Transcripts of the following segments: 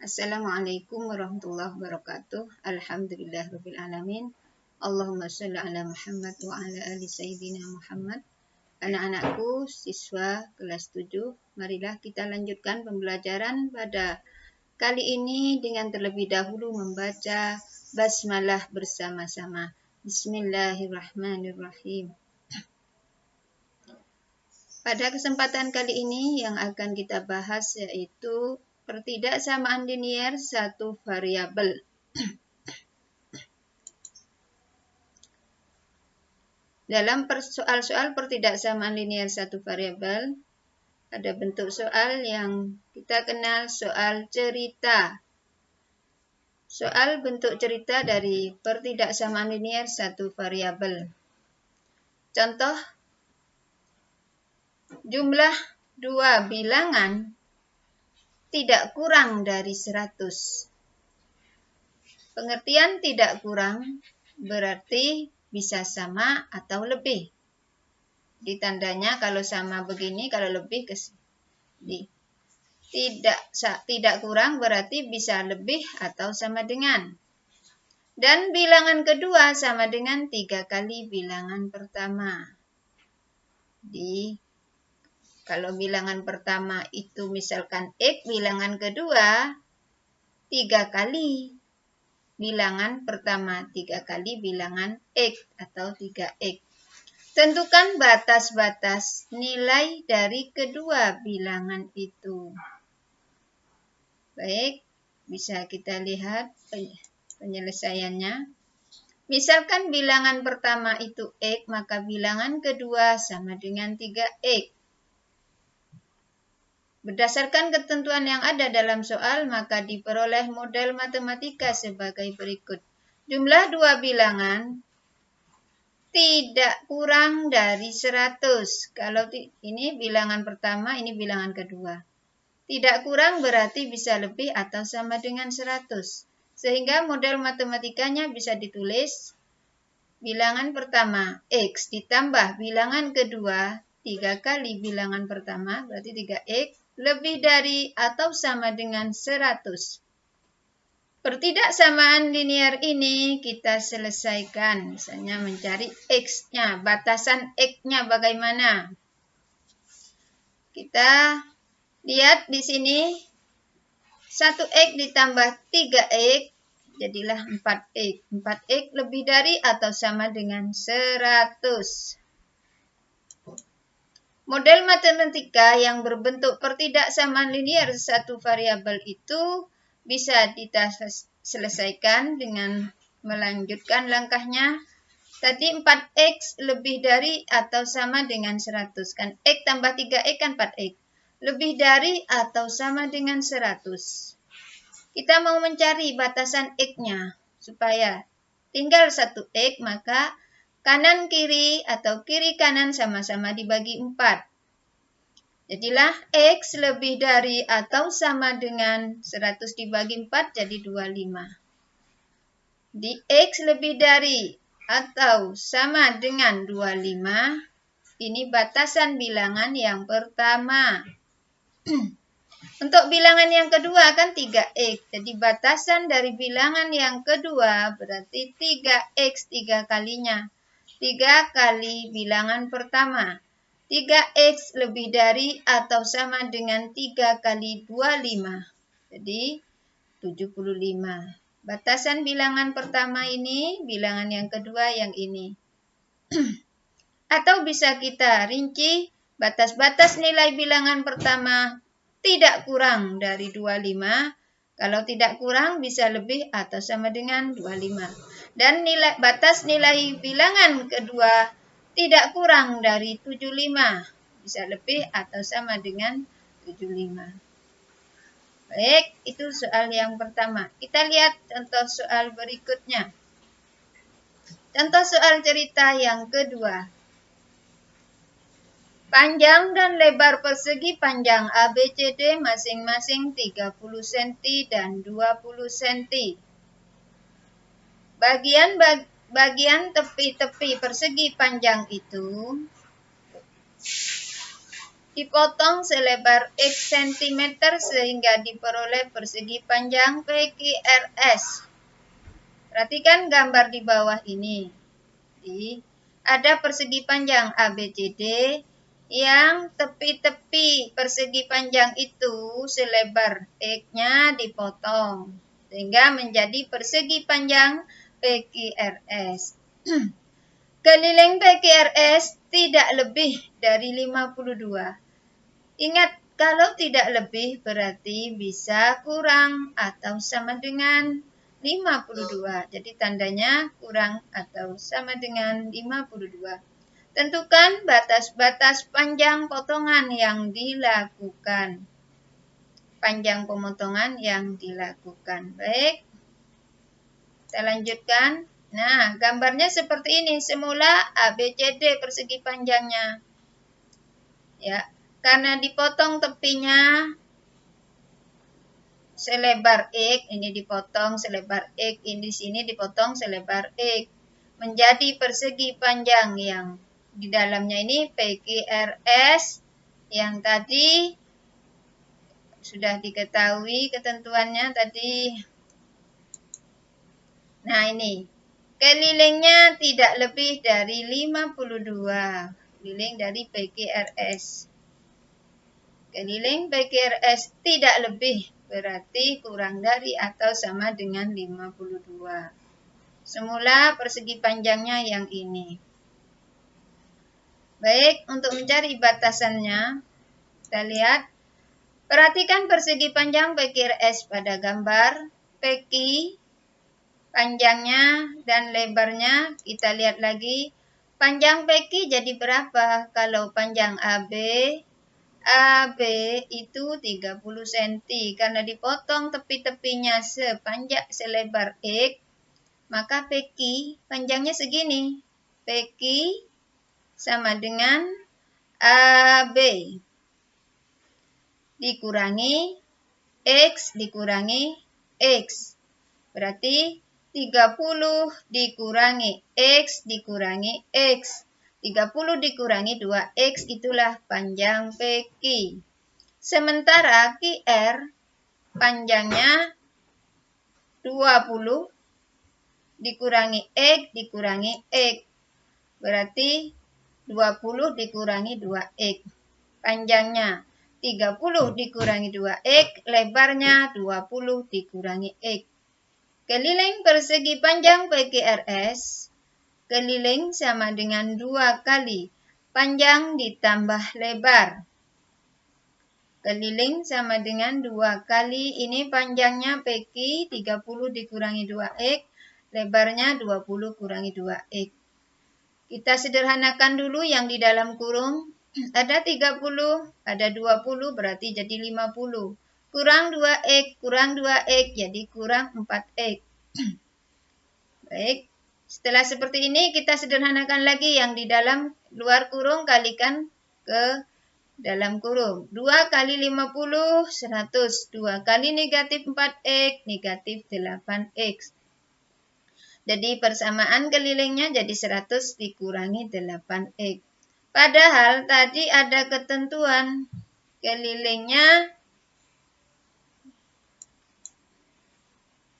Assalamualaikum warahmatullahi wabarakatuh. Alhamdulillahirabbil alamin. Allahumma shalli ala Muhammad wa ala ali sayyidina Muhammad. Anak-anakku, siswa kelas 7, marilah kita lanjutkan pembelajaran pada kali ini dengan terlebih dahulu membaca basmalah bersama-sama. Bismillahirrahmanirrahim. Pada kesempatan kali ini yang akan kita bahas yaitu pertidaksamaan linier satu variabel. Dalam soal-soal pertidaksamaan linier satu variabel, ada bentuk soal yang kita kenal soal cerita. Soal bentuk cerita dari pertidaksamaan linier satu variabel. Contoh, jumlah dua bilangan tidak kurang dari 100. Pengertian tidak kurang berarti bisa sama atau lebih. Di tandanya kalau sama begini, kalau lebih ke sini. Tidak kurang berarti bisa lebih atau sama dengan. Dan bilangan kedua sama dengan 3 kali bilangan pertama. Kalau bilangan pertama itu misalkan X, bilangan kedua 3 kali bilangan pertama, 3 kali bilangan X atau 3X. Tentukan batas-batas nilai dari kedua bilangan itu. Baik, bisa kita lihat penyelesaiannya. Misalkan bilangan pertama itu X, maka bilangan kedua sama dengan 3X. Berdasarkan ketentuan yang ada dalam soal, maka diperoleh model matematika sebagai berikut. Jumlah dua bilangan tidak kurang dari 100. Kalau ini bilangan pertama, ini bilangan kedua. Tidak kurang berarti bisa lebih atau sama dengan 100. Sehingga model matematikanya bisa ditulis bilangan pertama X ditambah bilangan kedua 3 kali bilangan pertama, berarti 3X, lebih dari atau sama dengan 100. Pertidaksamaan linier ini kita selesaikan. Misalnya mencari X-nya, batasan X-nya bagaimana. Kita lihat di sini 1X ditambah 3X, jadilah 4X. 4X lebih dari atau sama dengan 100. Model matematika yang berbentuk pertidaksamaan linier satu variabel itu bisa kita selesaikan dengan melanjutkan langkahnya. Tadi 4X lebih dari atau sama dengan 100. Kan X tambah 3X kan 4X. Lebih dari atau sama dengan 100. Kita mau mencari batasan X-nya. Supaya tinggal 1X, maka kanan kiri atau kiri kanan sama-sama dibagi 4. Jadilah X lebih dari atau sama dengan 100 dibagi 4 jadi 25. Di X lebih dari atau sama dengan 25, ini batasan bilangan yang pertama. Untuk bilangan yang kedua kan 3X. Jadi batasan dari bilangan yang kedua berarti 3X 3 kalinya. 3 kali bilangan pertama. 3X lebih dari atau sama dengan 3 kali 25. Jadi 75. Batasan bilangan pertama ini, bilangan yang kedua yang ini. Atau bisa kita rinci, batas-batas nilai bilangan pertama tidak kurang dari 25. Kalau tidak kurang bisa lebih atau sama dengan 25. Dan batas nilai bilangan kedua tidak kurang dari 75. Bisa lebih atau sama dengan 75. Baik, itu soal yang pertama. Kita lihat contoh soal berikutnya. Contoh soal cerita yang kedua. Panjang dan lebar persegi panjang ABCD masing-masing 30 cm dan 20 cm. Bagian tepi-tepi persegi panjang itu dipotong selebar X cm sehingga diperoleh persegi panjang PQRS. Perhatikan gambar di bawah ini. Ada persegi panjang ABCD yang tepi-tepi persegi panjang itu selebar X-nya dipotong sehingga menjadi persegi panjang PQRS. Keliling PQRS tidak lebih dari 52. Ingat, kalau tidak lebih berarti bisa kurang atau sama dengan 52. Jadi tandanya kurang atau sama dengan 52. Tentukan batas-batas panjang potongan yang dilakukan. Panjang pemotongan yang dilakukan. Baik, kita lanjutkan. Nah, gambarnya seperti ini. Semula ABCD persegi panjangnya. Ya, karena dipotong tepinya selebar X, ini dipotong selebar X, ini di sini dipotong selebar X. Menjadi persegi panjang yang di dalamnya ini PQRS yang tadi sudah diketahui ketentuannya tadi. Nah, ini kelilingnya tidak lebih dari 52. Keliling dari PQRS. Keliling PQRS tidak lebih berarti kurang dari atau sama dengan 52. Semula persegi panjangnya yang ini. Baik, untuk mencari batasannya, kita lihat. Perhatikan persegi panjang PQRS pada gambar. PQ panjangnya dan lebarnya kita lihat lagi. Panjang PQ jadi berapa? Kalau panjang AB itu 30 cm. Karena dipotong tepi-tepinya sepanjang selebar X, maka PQ panjangnya segini. PQ sama dengan AB dikurangi X dikurangi X. Berarti 30 dikurangi X dikurangi X. 30 dikurangi 2X itulah panjang PQ. Sementara QR panjangnya 20 dikurangi X dikurangi X. Berarti 20 dikurangi 2X. Panjangnya 30 dikurangi 2X, lebarnya 20 dikurangi X. Keliling persegi panjang PQRS. Keliling sama dengan 2 kali panjang ditambah lebar. Keliling sama dengan 2 kali, ini panjangnya PQ 30 dikurangi 2X, lebarnya 20 kurangi 2X. Kita sederhanakan dulu yang di dalam kurung. Ada 30, ada 20 berarti jadi 50. Kurang 2X jadi kurang 4X. Baik. Setelah seperti ini, kita sederhanakan lagi yang di dalam luar kurung kalikan ke dalam kurung. 2 kali 50, 100. 2 kali negatif 4X, negatif 8X. Jadi persamaan kelilingnya jadi 100 dikurangi 8X. Padahal tadi ada ketentuan kelilingnya.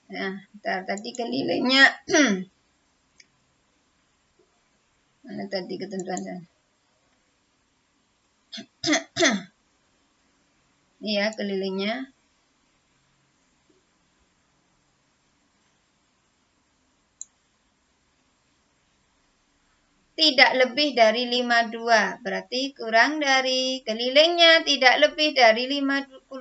Nah, tadi kelilingnya. Mana tadi ketentuan? Ini ya kelilingnya. Tidak lebih dari 52. Berarti kurang dari kelilingnya tidak lebih dari 52.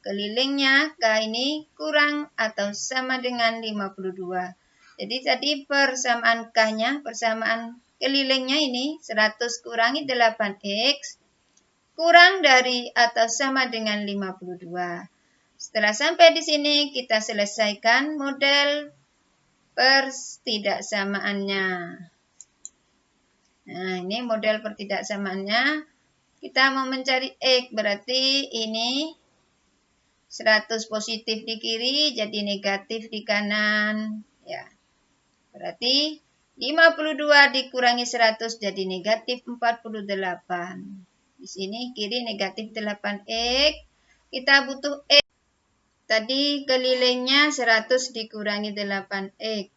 Kelilingnya K ini kurang atau sama dengan 52. Jadi tadi persamaan K-nya, persamaan kelilingnya ini 100 kurangi 8X kurang dari atau sama dengan 52. Setelah sampai di sini kita selesaikan model pertidaksamaannya. Nah, ini model pertidaksamaannya. Kita mau mencari X, berarti ini 100 positif di kiri, jadi negatif di kanan. Ya, berarti 52 dikurangi 100 jadi negatif 48. Di sini kiri negatif 8x. Kita butuh X. Tadi kelilingnya 100 dikurangi 8x.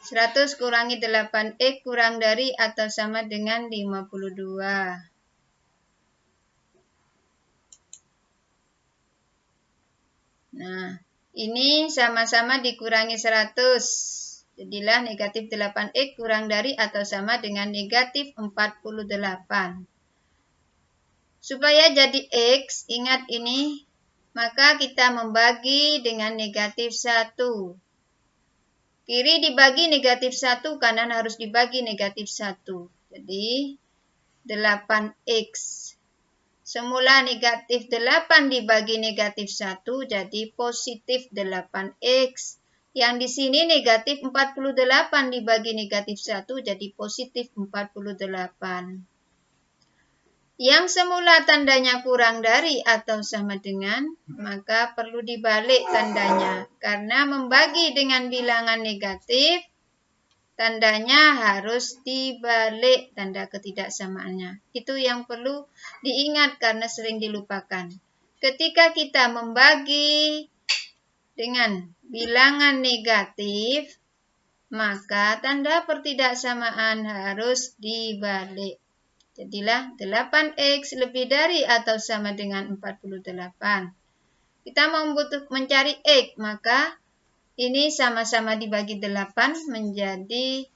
100 kurangi 8x kurang dari atau sama dengan 52. Nah, ini sama-sama dikurangi 100. Jadilah negatif 8x kurang dari atau sama dengan negatif 48. Supaya jadi X, ingat ini, maka kita membagi dengan negatif 1. Kiri dibagi negatif 1, kanan harus dibagi negatif 1. Jadi, 8x. Semula negatif 8 dibagi negatif 1, jadi positif 8x. Yang di sini negatif 48 dibagi negatif 1, jadi positif 48. Yang semula tandanya kurang dari atau sama dengan, maka perlu dibalik tandanya. Karena membagi dengan bilangan negatif, tandanya harus dibalik tanda ketidaksamaannya. Itu yang perlu diingat karena sering dilupakan. Ketika kita membagi dengan bilangan negatif, maka tanda pertidaksamaan harus dibalik. Jadilah 8x lebih dari atau sama dengan 48. Kita mencari x, maka ini sama-sama dibagi 8 menjadi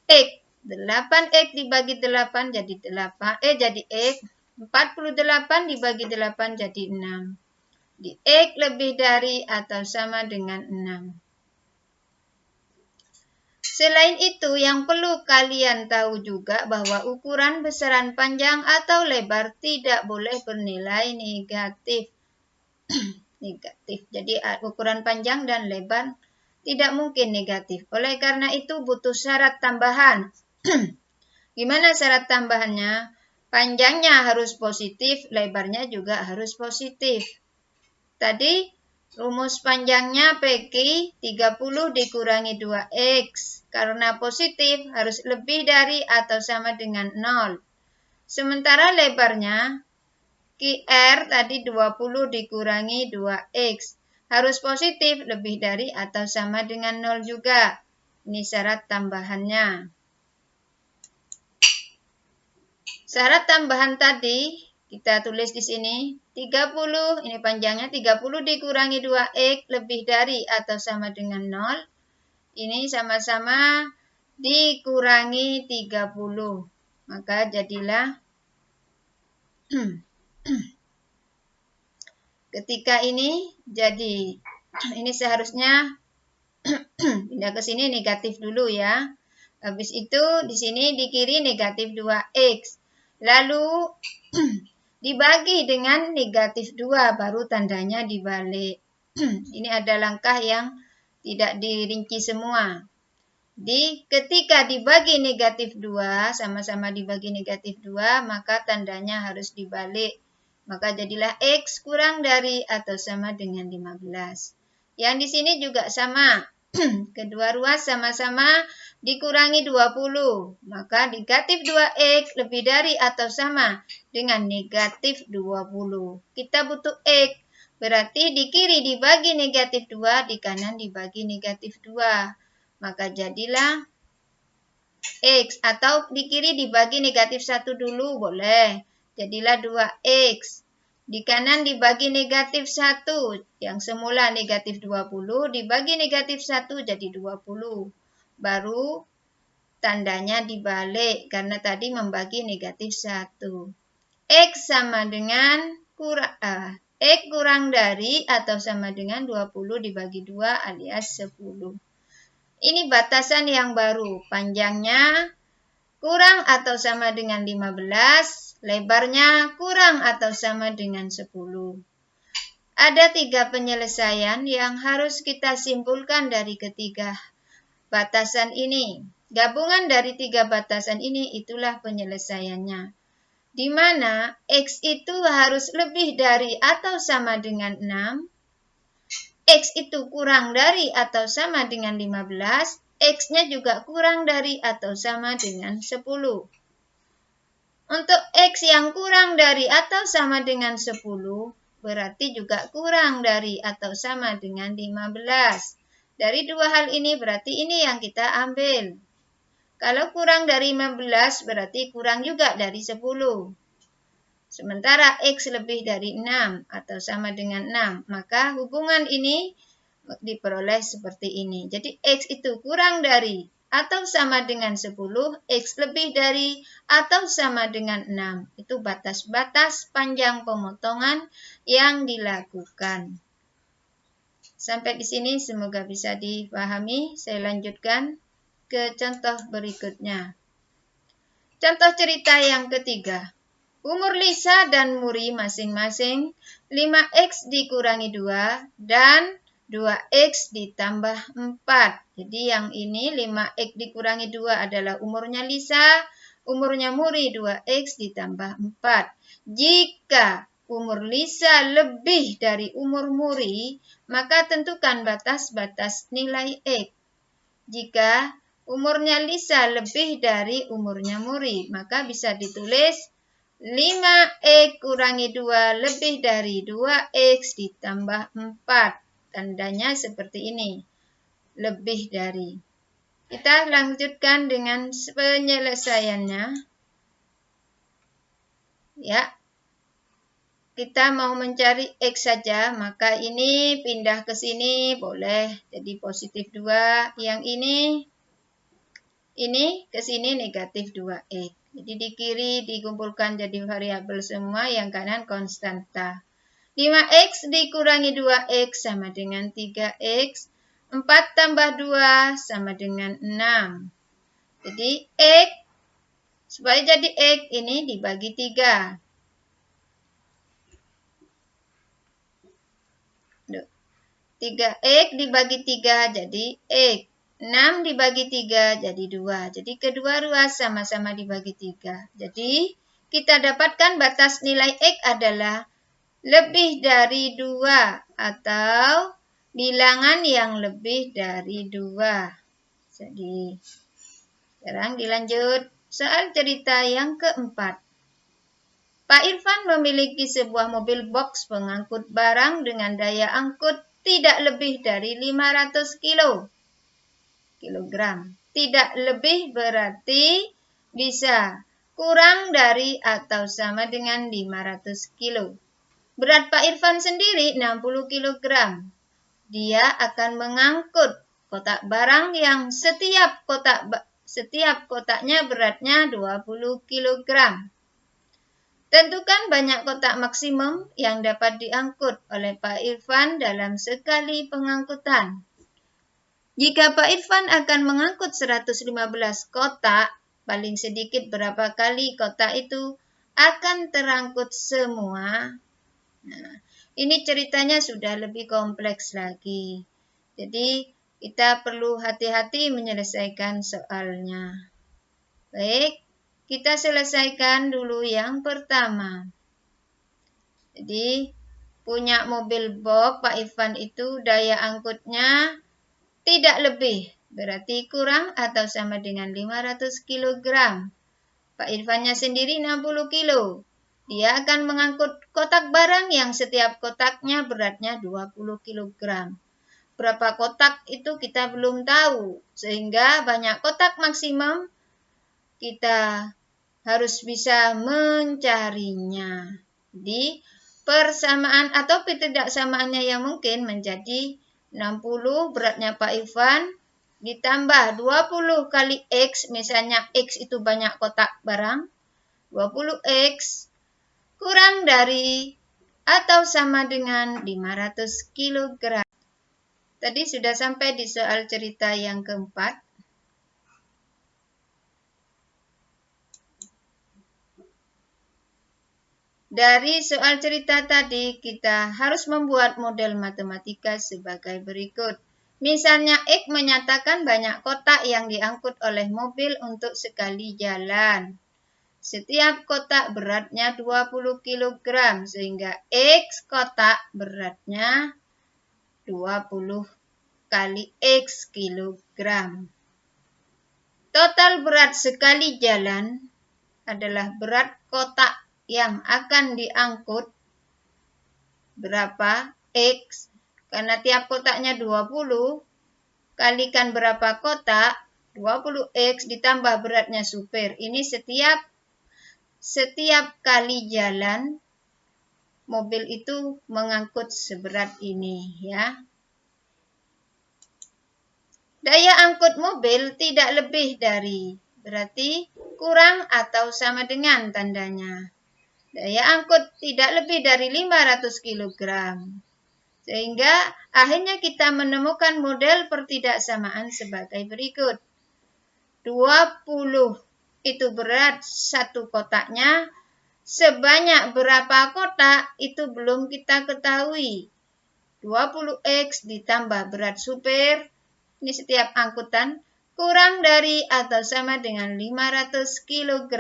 x. 8x dibagi 8 jadi jadi x. 48 dibagi 8 jadi 6. Di x lebih dari atau sama dengan 6. Selain itu, yang perlu kalian tahu juga bahwa ukuran besaran panjang atau lebar tidak boleh bernilai negatif. Negatif. Jadi ukuran panjang dan lebar tidak mungkin negatif. Oleh karena itu butuh syarat tambahan. Gimana syarat tambahannya? Panjangnya harus positif, lebarnya juga harus positif. Tadi rumus panjangnya PQ 30 dikurangi 2x. Karena positif harus lebih dari atau sama dengan 0. Sementara lebarnya QR tadi 20 dikurangi 2x. Harus positif lebih dari atau sama dengan 0 juga. Ini syarat tambahannya. Syarat tambahan tadi kita tulis di sini 30, ini panjangnya 30 dikurangi 2x lebih dari atau sama dengan 0. Ini sama-sama dikurangi 30. Maka jadilah ketika ini jadi ini seharusnya pindah ke sini negatif dulu ya. Habis itu di sini di kiri negatif 2x. Lalu dibagi dengan negatif 2 baru tandanya dibalik. Ini ada langkah yang tidak dirinci semua. Ketika dibagi negatif 2, sama-sama dibagi negatif 2, maka tandanya harus dibalik. Maka jadilah X kurang dari atau sama dengan 15. Yang di sini juga sama. Kedua ruas sama-sama dikurangi 20. Maka negatif 2X lebih dari atau sama dengan negatif 20. Kita butuh X. Berarti di kiri dibagi negatif 2, di kanan dibagi negatif 2. Maka jadilah X. Atau di kiri dibagi negatif 1 dulu, boleh. Jadilah 2X. Di kanan dibagi negatif 1. Yang semula negatif 20, dibagi negatif 1 jadi 20. Baru tandanya dibalik, karena tadi membagi negatif 1. X sama dengan X kurang dari atau sama dengan 20 dibagi 2 alias 10. Ini batasan yang baru. Panjangnya kurang atau sama dengan 15. Lebarnya kurang atau sama dengan 10. Ada 3 penyelesaian yang harus kita simpulkan dari ketiga batasan ini. Gabungan dari 3 batasan ini itulah penyelesaiannya. Di mana X itu harus lebih dari atau sama dengan 6, X itu kurang dari atau sama dengan 15, X-nya juga kurang dari atau sama dengan 10. Untuk X yang kurang dari atau sama dengan 10, berarti juga kurang dari atau sama dengan 15. Dari dua hal ini berarti ini yang kita ambil. Kalau kurang dari 15 berarti kurang juga dari 10. Sementara X lebih dari 6 atau sama dengan 6, maka hubungan ini diperoleh seperti ini. Jadi X itu kurang dari atau sama dengan 10, X lebih dari atau sama dengan 6. Itu batas-batas panjang pemotongan yang dilakukan. Sampai di sini semoga bisa dipahami. Saya lanjutkan ke contoh berikutnya. Contoh cerita yang ketiga. Umur Lisa dan Muri masing-masing 5X dikurangi 2 dan 2X ditambah 4. Jadi yang ini 5X dikurangi 2 adalah umurnya Lisa, umurnya Muri 2X ditambah 4. Jika umur Lisa lebih dari umur Muri, maka tentukan batas-batas nilai X. Jika umurnya Lisa lebih dari umurnya Muri, maka bisa ditulis 5X kurangi 2 lebih dari 2X ditambah 4. Tandanya seperti ini, lebih dari. Kita lanjutkan dengan penyelesaiannya. Ya, kita mau mencari X saja, maka ini pindah ke sini boleh. Jadi positif 2. Yang ini ke sini negatif 2X. Jadi di kiri dikumpulkan jadi variabel semua, yang kanan konstanta. 5X dikurangi 2X sama dengan 3X. 4 tambah 2 sama dengan 6. Jadi X, supaya jadi X ini dibagi 3. 3X dibagi 3 jadi X. 6 dibagi 3 jadi 2. Jadi kedua ruas sama-sama dibagi 3. Jadi kita dapatkan batas nilai X adalah lebih dari 2 atau bilangan yang lebih dari 2. Jadi sekarang dilanjut soal cerita yang keempat. Pak Irfan memiliki sebuah mobil box pengangkut barang dengan daya angkut tidak lebih dari 500 kilogram. Tidak lebih berarti bisa kurang dari atau sama dengan 500 kilo. Berat Pak Irfan sendiri 60 kg. Dia akan mengangkut kotak barang yang setiap kotaknya beratnya 20 kg. Tentukan banyak kotak maksimum yang dapat diangkut oleh Pak Irfan dalam sekali pengangkutan. Jika Pak Irfan akan mengangkut 115 kotak, paling sedikit berapa kali kotak itu akan terangkut semua? Nah, ini ceritanya sudah lebih kompleks lagi. Jadi, kita perlu hati-hati menyelesaikan soalnya. Baik, kita selesaikan dulu yang pertama. Jadi, punya mobil box Pak Irfan itu daya angkutnya tidak lebih, berarti kurang atau sama dengan 500 kg. Pak Irfannya sendiri 60 kilo. Dia akan mengangkut kotak barang yang setiap kotaknya beratnya 20 kg. Berapa kotak itu kita belum tahu, sehingga banyak kotak maksimum kita harus bisa mencarinya. Jadi, persamaan atau ketidaksamaannya yang mungkin menjadi 60 beratnya Pak Irfan ditambah 20 kali X, misalnya X itu banyak kotak barang, 20X kurang dari atau sama dengan 500 kg. Tadi sudah sampai di soal cerita yang keempat. Dari soal cerita tadi, kita harus membuat model matematika sebagai berikut. Misalnya, X menyatakan banyak kotak yang diangkut oleh mobil untuk sekali jalan. Setiap kotak beratnya 20 kg, sehingga X kotak beratnya 20 kali X kilogram. Total berat sekali jalan adalah berat kotak yang akan diangkut berapa? X. Karena tiap kotaknya 20, kalikan berapa kotak? 20X ditambah beratnya supir. Ini setiap kali jalan, mobil itu mengangkut seberat ini, ya. Daya angkut mobil tidak lebih dari, berarti kurang atau sama dengan tandanya. Daya angkut tidak lebih dari 500 kg. Sehingga akhirnya kita menemukan model pertidaksamaan sebagai berikut. 20 itu berat satu kotaknya. Sebanyak berapa kotak itu belum kita ketahui. 20X ditambah berat supir, ini setiap angkutan, kurang dari atau sama dengan 500 kg.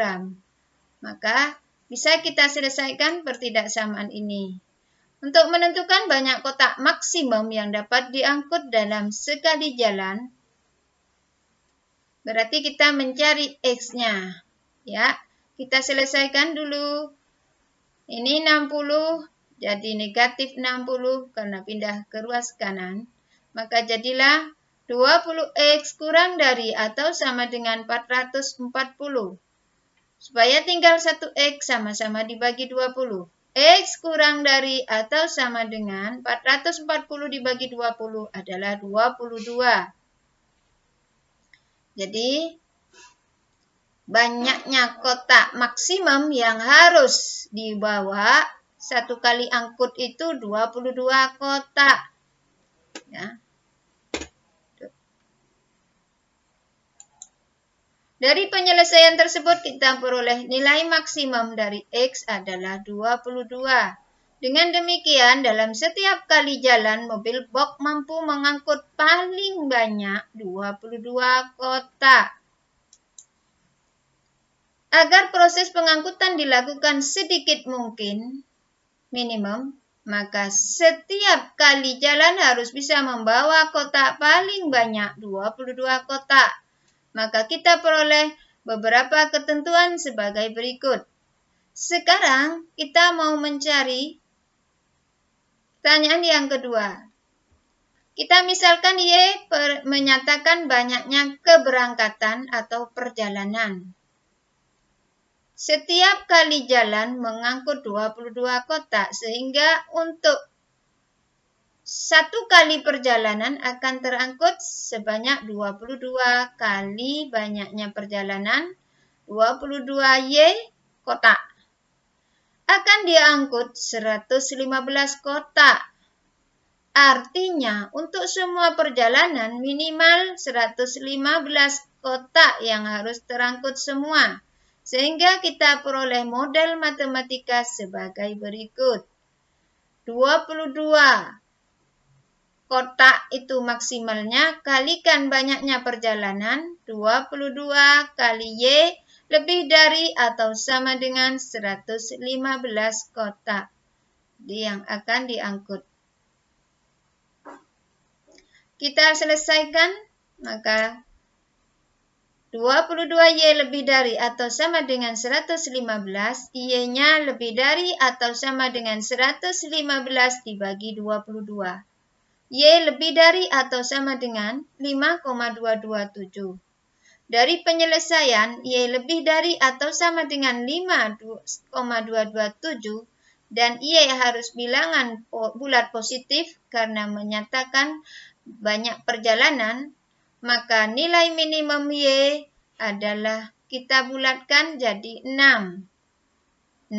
Maka bisa kita selesaikan pertidaksamaan ini. Untuk menentukan banyak kotak maksimum yang dapat diangkut dalam sekali jalan, berarti kita mencari X-nya. Ya, kita selesaikan dulu. Ini 60, jadi negatif 60 karena pindah ke ruas kanan. Maka jadilah 20X kurang dari atau sama dengan 440. Supaya tinggal 1X sama-sama dibagi 20. X kurang dari atau sama dengan 440 dibagi 20 adalah 22. Jadi, banyaknya kotak maksimum yang harus dibawa satu kali angkut itu 22 kotak. Ya. Dari penyelesaian tersebut kita peroleh nilai maksimum dari X adalah 22. Dengan demikian, dalam setiap kali jalan, mobil box mampu mengangkut paling banyak 22 kotak. Agar proses pengangkutan dilakukan sedikit mungkin, minimum, maka setiap kali jalan harus bisa membawa kotak paling banyak 22 kotak. Maka kita peroleh beberapa ketentuan sebagai berikut. Sekarang kita mau mencari pertanyaan yang kedua. Kita misalkan Y menyatakan banyaknya keberangkatan atau perjalanan. Setiap kali jalan mengangkut 22 kotak, sehingga untuk satu kali perjalanan akan terangkut sebanyak 22 kali banyaknya perjalanan, 22Y kotak. Akan diangkut 115 kotak. Artinya, untuk semua perjalanan minimal 115 kotak yang harus terangkut semua. Sehingga kita peroleh model matematika sebagai berikut. 22 kotak itu maksimalnya, kalikan banyaknya perjalanan, 22 kali Y lebih dari atau sama dengan 115 kotak yang akan diangkut. Kita selesaikan, maka 22Y lebih dari atau sama dengan 115, Y-nya lebih dari atau sama dengan 115 dibagi 22. Y lebih dari atau sama dengan 5,227. Dari penyelesaian, Y lebih dari atau sama dengan 5,227 dan Y harus bilangan bulat positif karena menyatakan banyak perjalanan, maka nilai minimum Y adalah kita bulatkan jadi 6. 6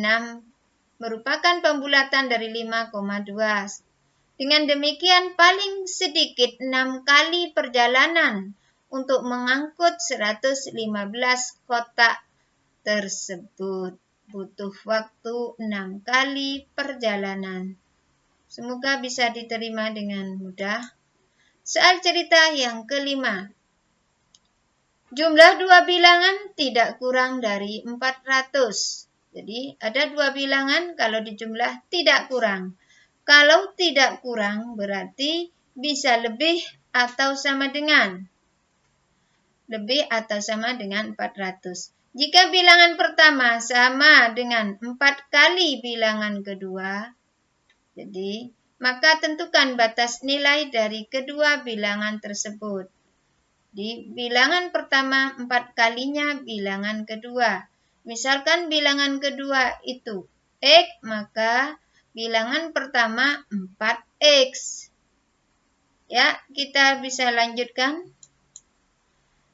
merupakan pembulatan dari 5,2. Dengan demikian, paling sedikit 6 kali perjalanan untuk mengangkut 115 kotak tersebut. Butuh waktu 6 kali perjalanan. Semoga bisa diterima dengan mudah. Soal cerita yang kelima. Jumlah dua bilangan tidak kurang dari 400. Jadi, ada dua bilangan kalau dijumlah tidak kurang. Kalau tidak kurang berarti bisa lebih atau sama dengan 400. Jika bilangan pertama sama dengan 4 kali bilangan kedua, jadi maka tentukan batas nilai dari kedua bilangan tersebut. Di bilangan pertama 4 kalinya bilangan kedua. Misalkan bilangan kedua itu X, maka bilangan pertama 4X. Ya, kita bisa lanjutkan.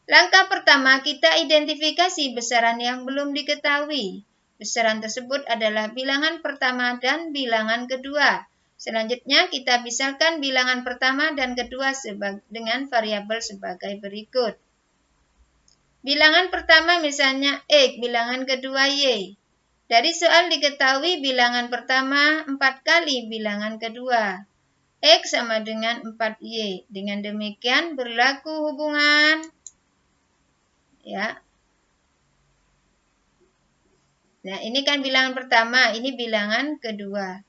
Langkah pertama, kita identifikasi besaran yang belum diketahui. Besaran tersebut adalah bilangan pertama dan bilangan kedua. Selanjutnya, kita misalkan bilangan pertama dan kedua dengan variabel sebagai berikut. Bilangan pertama misalnya X, bilangan kedua Y. Dari soal diketahui bilangan pertama 4 kali bilangan kedua. X sama dengan 4Y. Dengan demikian berlaku hubungan. Ya. Nah, ini kan bilangan pertama, ini bilangan kedua.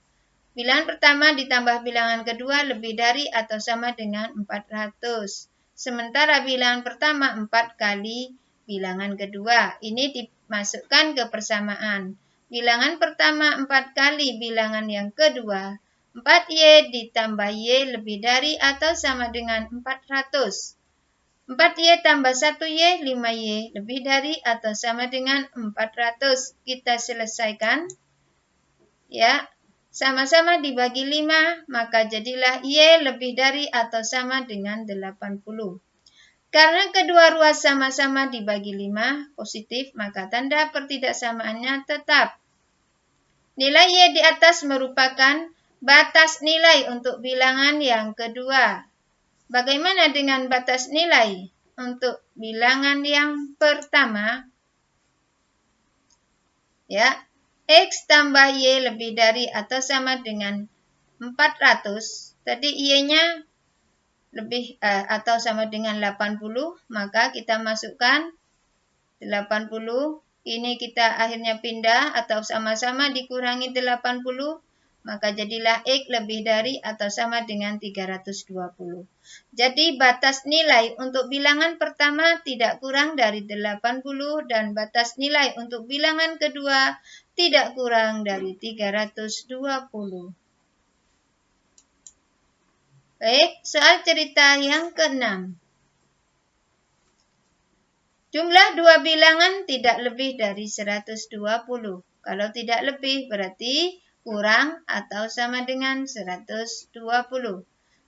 Bilangan pertama ditambah bilangan kedua lebih dari atau sama dengan 400. Sementara bilangan pertama 4 kali bilangan kedua. Ini dimasukkan ke persamaan. Bilangan pertama 4 kali bilangan yang kedua. 4Y ditambah Y lebih dari atau sama dengan 400. 4Y tambah 1Y, 5Y, lebih dari atau sama dengan 400. Kita selesaikan. Ya, sama-sama dibagi 5, maka jadilah Y lebih dari atau sama dengan 80. Karena kedua ruas sama-sama dibagi 5, positif, maka tanda pertidaksamaannya tetap. Nilai Y di atas merupakan batas nilai untuk bilangan yang kedua. Bagaimana dengan batas nilai untuk bilangan yang pertama? Ya, X tambah Y lebih dari atau sama dengan 400. Tadi Y-nya lebih atau sama dengan 80, maka kita masukkan 80. Ini kita akhirnya pindah atau sama-sama dikurangi 80. Maka jadilah X lebih dari atau sama dengan 320. Jadi batas nilai untuk bilangan pertama tidak kurang dari 80 dan batas nilai untuk bilangan kedua tidak kurang dari 320. Baik, soal cerita yang ke-6. Jumlah dua bilangan tidak lebih dari 120. Kalau tidak lebih berarti kurang atau sama dengan 120.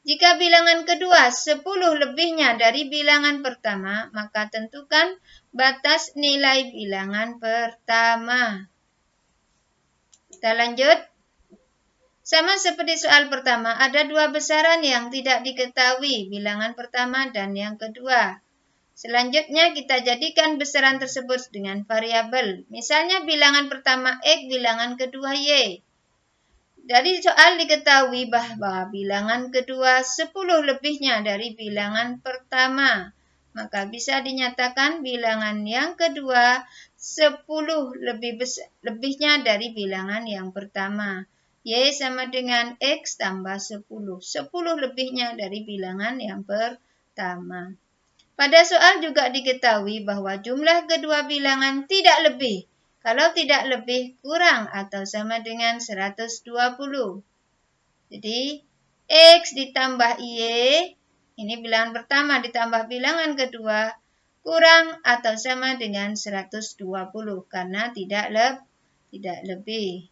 Jika bilangan kedua 10 lebihnya dari bilangan pertama, maka tentukan batas nilai bilangan pertama. Kita lanjut. Sama seperti soal pertama, ada dua besaran yang tidak diketahui, bilangan pertama dan yang kedua. Selanjutnya kita jadikan besaran tersebut dengan variabel. Misalnya bilangan pertama X, bilangan kedua Y. Dari soal diketahui bahwa bilangan kedua 10 lebihnya dari bilangan pertama. Maka bisa dinyatakan bilangan yang kedua 10 lebihnya dari bilangan yang pertama. Y sama dengan X tambah 10. 10 lebihnya dari bilangan yang pertama. Pada soal juga diketahui bahwa jumlah kedua bilangan tidak lebih. Kalau tidak lebih kurang atau sama dengan 120. Jadi X ditambah Y, ini bilangan pertama ditambah bilangan kedua, kurang atau sama dengan 120 karena tidak lebih.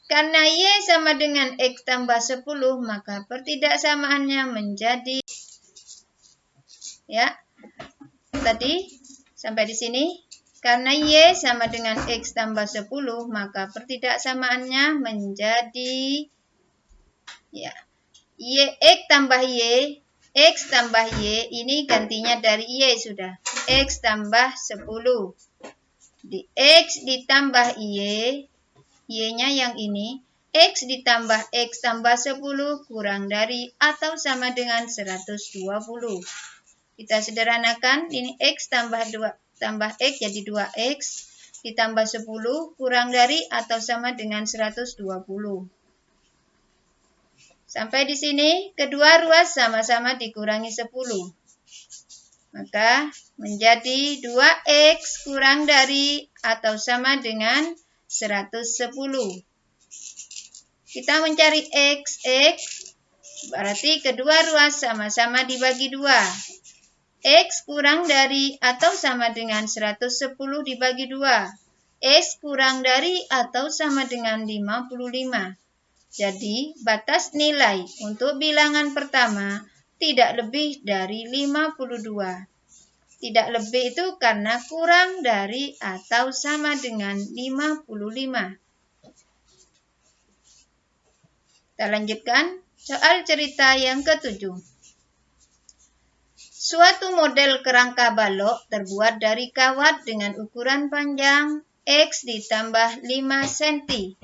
Karena Y sama dengan X tambah 10, maka pertidaksamaannya menjadi. Ya, tadi sampai di sini. Karena Y sama dengan X tambah 10, maka pertidaksamaannya menjadi ya, X tambah Y, X tambah Y, ini gantinya dari Y sudah. X tambah 10. Di X ditambah Y, Y-nya yang ini. X ditambah X tambah 10 kurang dari atau sama dengan 120. Kita sederhanakan, ini X tambah X jadi 2X, ditambah 10 kurang dari atau sama dengan 120. Sampai di sini, kedua ruas sama-sama dikurangi 10. Maka menjadi 2x kurang dari atau sama dengan 110. Kita mencari x, berarti kedua ruas sama-sama dibagi 2. X kurang dari atau sama dengan 110 dibagi 2. X kurang dari atau sama dengan 55. Jadi, batas nilai untuk bilangan pertama tidak lebih dari 52. Tidak lebih itu karena kurang dari atau sama dengan 55. Kita lanjutkan soal cerita yang ke-7. Suatu model kerangka balok terbuat dari kawat dengan ukuran panjang X ditambah 5 cm.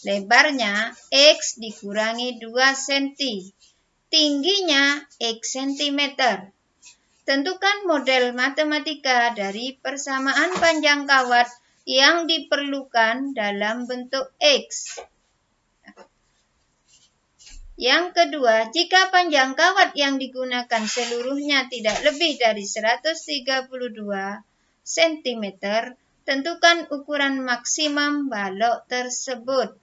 Lebarnya X dikurangi 2 cm. Tingginya X cm. Tentukan model matematika dari persamaan panjang kawat yang diperlukan dalam bentuk X. Yang kedua, jika panjang kawat yang digunakan seluruhnya tidak lebih dari 132 cm, tentukan ukuran maksimum balok tersebut.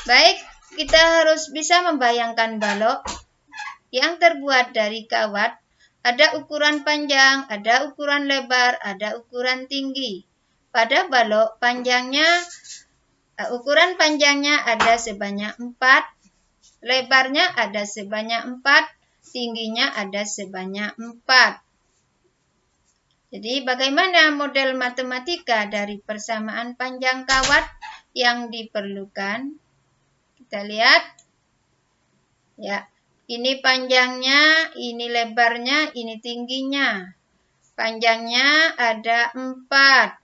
Baik, kita harus bisa membayangkan balok yang terbuat dari kawat. Ada ukuran panjang, ada ukuran lebar, ada ukuran tinggi. Pada balok ukuran panjangnya ada sebanyak 4, lebarnya ada sebanyak 4, tingginya ada sebanyak 4. Jadi bagaimana model matematika dari persamaan panjang kawat yang diperlukan? Kita lihat, ya, ini panjangnya, ini lebarnya, ini tingginya. Panjangnya ada 4,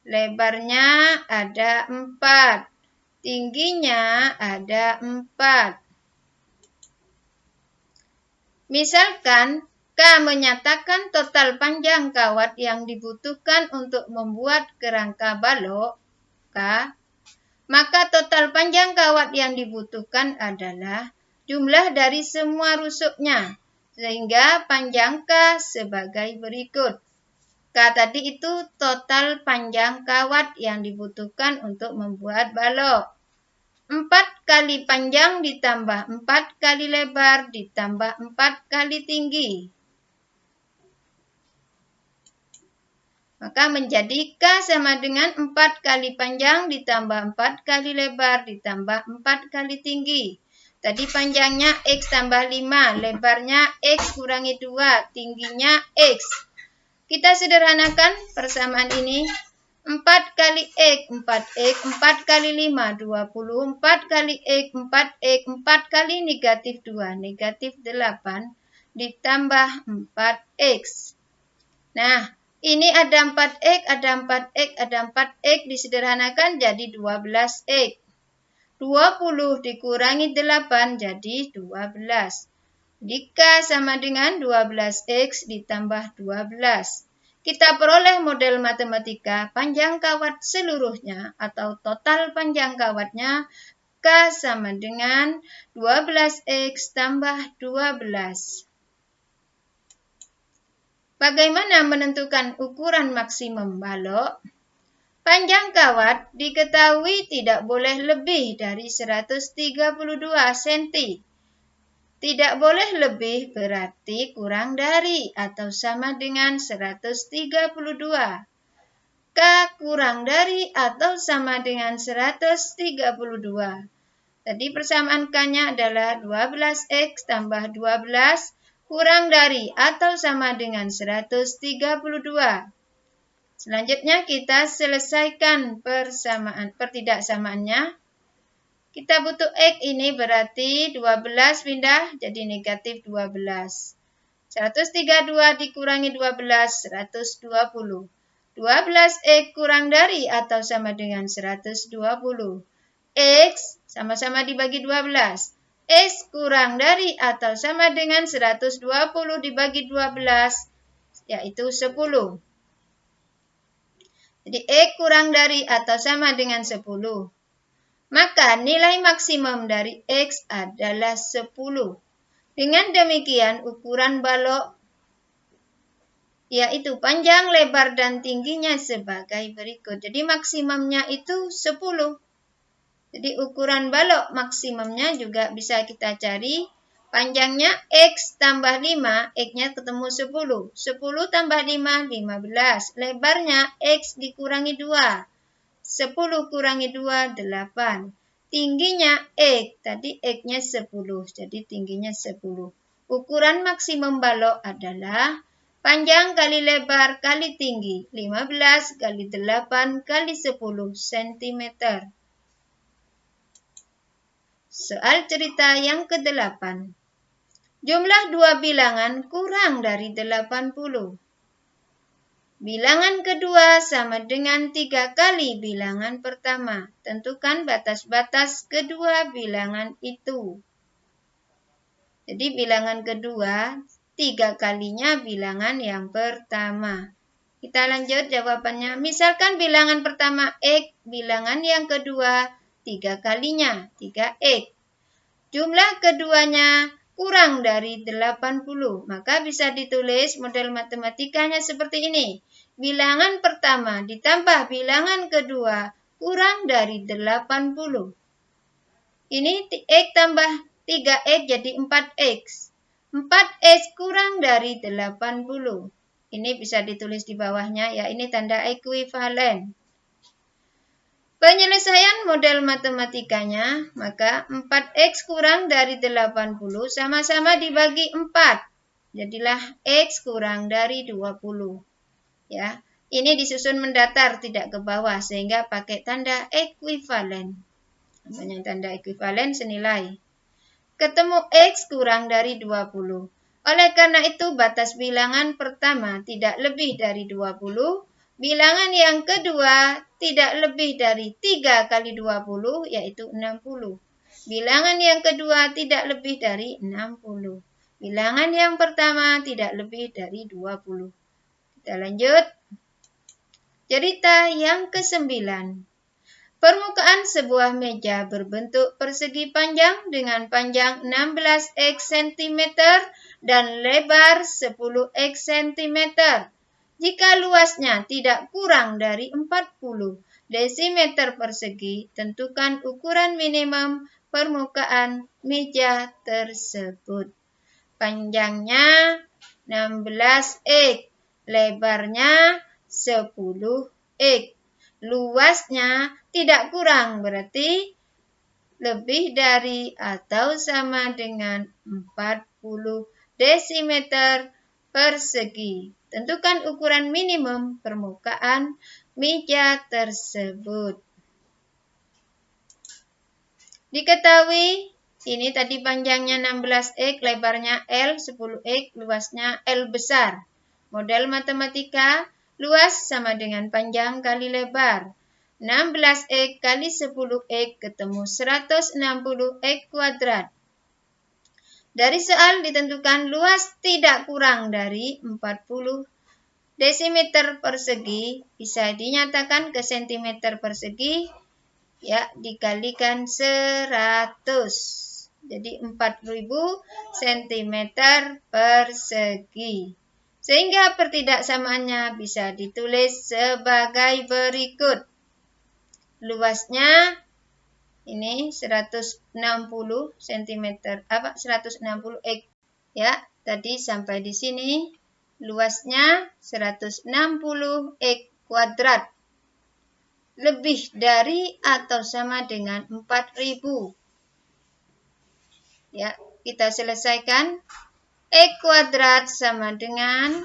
lebarnya ada 4, tingginya ada 4. Misalkan K menyatakan total panjang kawat yang dibutuhkan untuk membuat kerangka balok K, maka total panjang kawat yang dibutuhkan adalah jumlah dari semua rusuknya, sehingga panjang K sebagai berikut. K tadi itu total panjang kawat yang dibutuhkan untuk membuat balok. 4 kali panjang ditambah 4 kali lebar ditambah 4 kali tinggi. Maka menjadi K sama dengan 4 kali panjang ditambah 4 kali lebar ditambah 4 kali tinggi. Tadi panjangnya X tambah 5, lebarnya X kurangi 2, tingginya X. Kita sederhanakan persamaan ini. 4 kali X, 4X, 4 kali 5, 20, 4 kali X, 4X, 4 kali negatif 2, negatif 8, ditambah 4X. Nah, ini ada 4X, ada 4X, ada 4X, disederhanakan jadi 12X. 20 dikurangi 8 jadi 12. Jika sama dengan 12X ditambah 12. Kita peroleh model matematika panjang kawat seluruhnya atau total panjang kawatnya K sama dengan 12X tambah 12. Bagaimana menentukan ukuran maksimum balok? Panjang kawat diketahui tidak boleh lebih dari 132 cm. Tidak boleh lebih berarti kurang dari atau sama dengan 132. K kurang dari atau sama dengan 132. Tadi persamaan K-nya adalah 12X tambah 12 kurang dari atau sama dengan 132. Selanjutnya kita selesaikan pertidaksamaannya. Kita butuh X ini berarti 12 pindah jadi negatif 12. 132 dikurangi 12, 120. 12X kurang dari atau sama dengan 120. X sama-sama dibagi 12. X kurang dari atau sama dengan 120 dibagi 12, yaitu 10. Jadi X kurang dari atau sama dengan 10. Maka nilai maksimum dari X adalah 10. Dengan demikian ukuran balok yaitu panjang, lebar, dan tingginya sebagai berikut. Jadi maksimumnya itu 10. Jadi ukuran balok maksimumnya juga bisa kita cari. Panjangnya X tambah 5, X-nya ketemu 10. 10 tambah 5, 15. Lebarnya X dikurangi 2. 10 kurangi 2, 8. Tingginya X, tadi X-nya 10, jadi tingginya 10. Ukuran maksimum balok adalah panjang kali lebar kali tinggi, 15 kali 8 kali 10 cm. Soal cerita yang ke-8. Jumlah dua bilangan kurang dari 80. Bilangan kedua sama dengan 3 kali bilangan pertama. Tentukan batas-batas kedua bilangan itu. Jadi bilangan kedua 3 kalinya bilangan yang pertama. Kita lanjut jawabannya. Misalkan bilangan pertama X, bilangan yang kedua 3 kalinya, 3X. Jumlah keduanya kurang dari 80. Maka bisa ditulis model matematikanya seperti ini. Bilangan pertama ditambah bilangan kedua kurang dari 80. Ini X tambah 3X jadi 4X. 4X kurang dari 80. Ini bisa ditulis di bawahnya ya, ini tanda ekuivalen. Penyelesaian model matematikanya, maka 4X kurang dari 80 sama-sama dibagi 4. Jadilah X kurang dari 20. Ya, ini disusun mendatar tidak ke bawah sehingga pakai tanda ekuivalen. Namanya tanda ekuivalen senilai. Ketemu X kurang dari 20. Oleh karena itu batas bilangan pertama tidak lebih dari 20. Bilangan yang kedua tidak lebih dari 3 kali 20 yaitu 60. Bilangan yang kedua tidak lebih dari 60. Bilangan yang pertama tidak lebih dari 20. Kita lanjut. Cerita yang ke-9. Permukaan sebuah meja berbentuk persegi panjang dengan panjang 16x cm dan lebar 10x cm. Jika luasnya tidak kurang dari 40 desimeter persegi, tentukan ukuran minimum permukaan meja tersebut. Panjangnya 16x, lebarnya 10x. Luasnya tidak kurang berarti lebih dari atau sama dengan 40 desimeter persegi. Tentukan ukuran minimum permukaan meja tersebut. Diketahui ini tadi panjangnya 16x, lebarnya L, 10x, luasnya L besar. Model matematika, luas sama dengan panjang kali lebar. 16x kali 10x ketemu 160x kuadrat. Dari soal ditentukan luas tidak kurang dari 40 desimeter persegi, bisa dinyatakan ke sentimeter persegi, ya dikalikan 100. Jadi 4000 cm persegi. Sehingga pertidaksamaannya bisa ditulis sebagai berikut. Luasnya ini 160 cm, 160 x. Ya, tadi sampai di sini luasnya 160 x kuadrat. Lebih dari atau sama dengan 4000. Ya, kita selesaikan. X kuadrat sama dengan,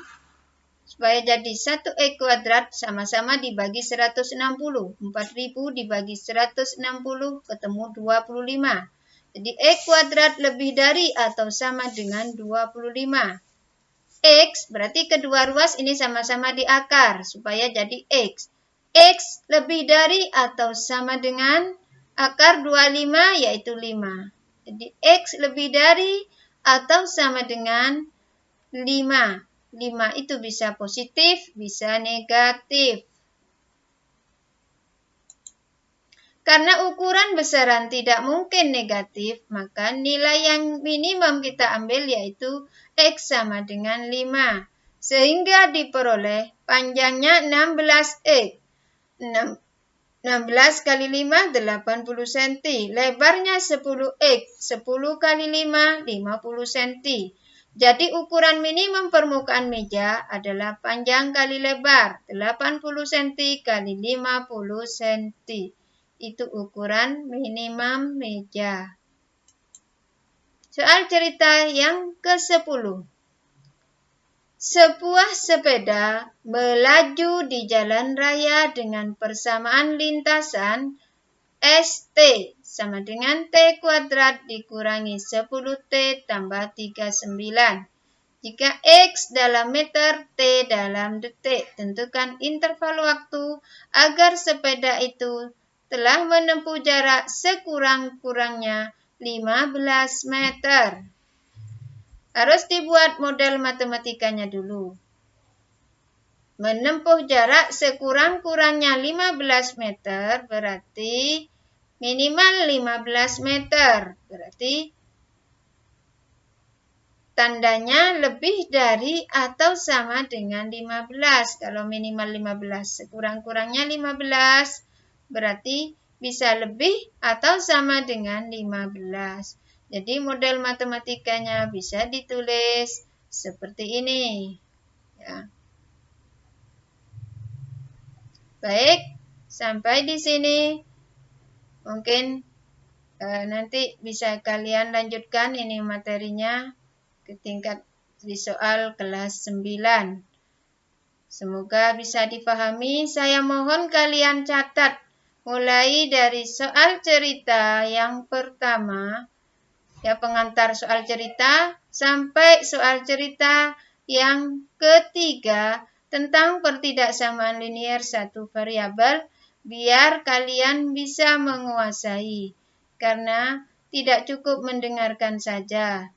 supaya jadi 1x kuadrat sama-sama dibagi 160. 4000 dibagi 160 ketemu 25. Jadi X kuadrat lebih dari atau sama dengan 25. X berarti kedua ruas ini sama-sama di akar supaya jadi X. X lebih dari atau sama dengan akar 25 yaitu 5. Jadi X lebih dari atau sama dengan 5. 5 itu bisa positif, bisa negatif. Karena ukuran besaran tidak mungkin negatif, maka nilai yang minimum kita ambil yaitu X sama dengan 5. sehingga diperoleh panjangnya 16x. 16 kali 5, 80 cm. Lebarnya 10x. 10 kali 5, 50 cm. Jadi ukuran minimum permukaan meja adalah panjang kali lebar, 80 cm kali 50 cm. Itu ukuran minimum meja. Soal cerita yang ke-10. Sebuah sepeda melaju di jalan raya dengan persamaan lintasan ST sama dengan T kuadrat dikurangi 10T tambah 39. Jika X dalam meter, T dalam detik, tentukan interval waktu agar sepeda itu telah menempuh jarak sekurang-kurangnya 15 meter. Harus dibuat model matematikanya dulu. Menempuh jarak sekurang-kurangnya 15 meter berarti minimal 15 meter. Berarti tandanya lebih dari atau sama dengan 15. Kalau minimal 15, sekurang-kurangnya 15 berarti bisa lebih atau sama dengan 15. Jadi model matematikanya bisa ditulis seperti ini. Ya. Baik, sampai di sini. Mungkin nanti bisa kalian lanjutkan ini materinya ke tingkat di soal kelas 9. Semoga bisa dipahami. Saya mohon kalian catat mulai dari soal cerita yang pertama, ya pengantar soal cerita, sampai soal cerita yang ketiga tentang pertidaksamaan linier satu variabel, biar kalian bisa menguasai. Karena tidak cukup mendengarkan saja,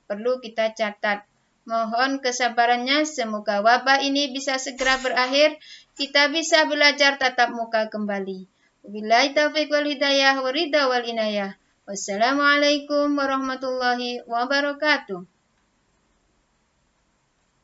perlu kita catat. Mohon kesabarannya, semoga wabah ini bisa segera berakhir, kita bisa belajar tatap muka kembali. Wabillahi taufiq wal hidayah, wa ridha wal inayah. Wassalamualaikum warahmatullahi wabarakatuh.